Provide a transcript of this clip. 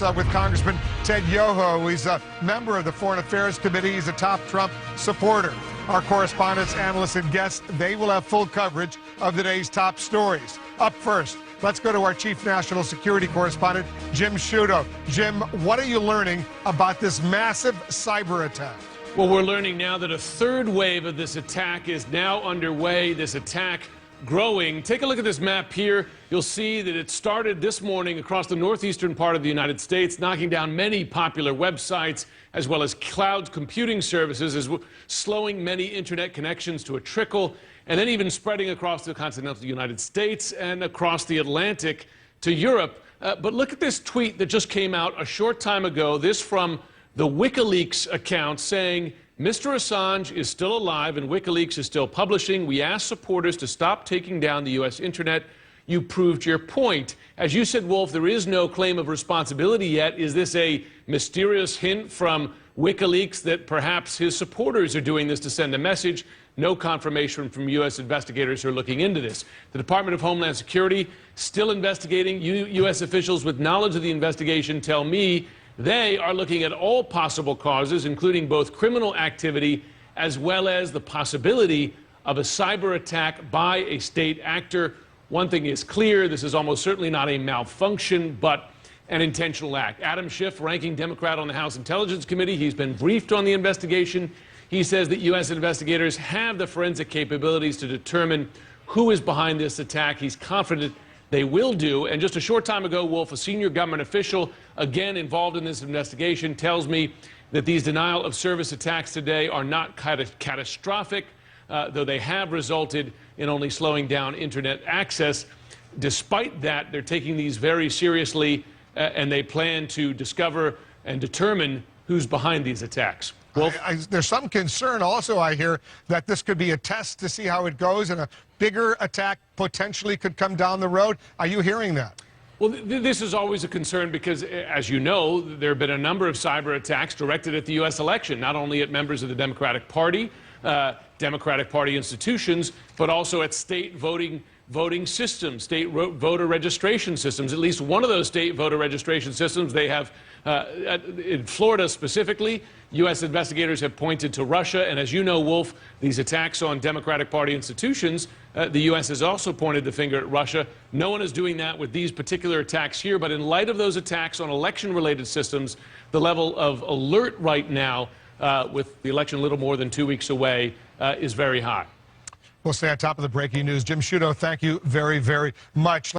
with Congressman Ted Yoho. He's a member of the Foreign Affairs Committee. He's a top Trump supporter. Our correspondents, analysts, and guests, they will have full coverage of today's top stories. Up first, let's go to our chief national security correspondent, Jim Sciutto. Jim, what are you learning about this massive cyber attack? Well, we're learning now that a third wave of this attack is now underway. This attack growing. Take a look at this map here. You'll see that it started this morning across the northeastern part of the United States, knocking down many popular websites as well as cloud computing services, slowing many internet connections to a trickle, and then even spreading across the continental United States and across the Atlantic to Europe. But look at this tweet that just came out a short time ago. This from the WikiLeaks account saying, Mr. Assange is still alive and WikiLeaks is still publishing. We ask supporters to stop taking down the U.S. Internet. You proved your point. As you said, Wolf, there is no claim of responsibility yet. Is this a mysterious hint from WikiLeaks that perhaps his supporters are doing this to send a message? No confirmation from U.S. investigators who are looking into this. The Department of Homeland Security still investigating. U.S. officials with knowledge of the investigation tell me they are looking at all possible causes, including both criminal activity as well as the possibility of a cyber attack by a state actor. One thing is clear, this is almost certainly not a malfunction, but an intentional act. Adam Schiff, ranking Democrat on the House Intelligence Committee, he's been briefed on the investigation. He says that U.S. investigators have the forensic capabilities to determine who is behind this attack. He's confident they will do. And just a short time ago, Wolf, a senior government official, again involved in this investigation, tells me that these denial of service attacks today are not catastrophic, though they have resulted in only slowing down internet access. Despite that, they're taking these very seriously, and they plan to discover and determine who's behind these attacks. Wolf? There's some concern also, I hear, that this could be a test to see how it goes and a bigger attack potentially could come down the road. Are you hearing that? Well, this is always a concern because, as you know, there have been a number of cyber attacks directed at the U.S. election, not only at members of the Democratic Party, Democratic Party institutions, but also at state voting systems, state voter registration systems. At least one of those state voter registration systems, they have, in Florida specifically, U.S. investigators have pointed to Russia. And as you know, Wolf, these attacks on Democratic Party institutions, the U.S. has also pointed the finger at Russia. No one is doing that with these particular attacks here. But in light of those attacks on election-related systems, the level of alert right now, with the election a little more than 2 weeks away, is very high. We'll stay on top of the breaking news. Jim Sciutto, thank you very, very much.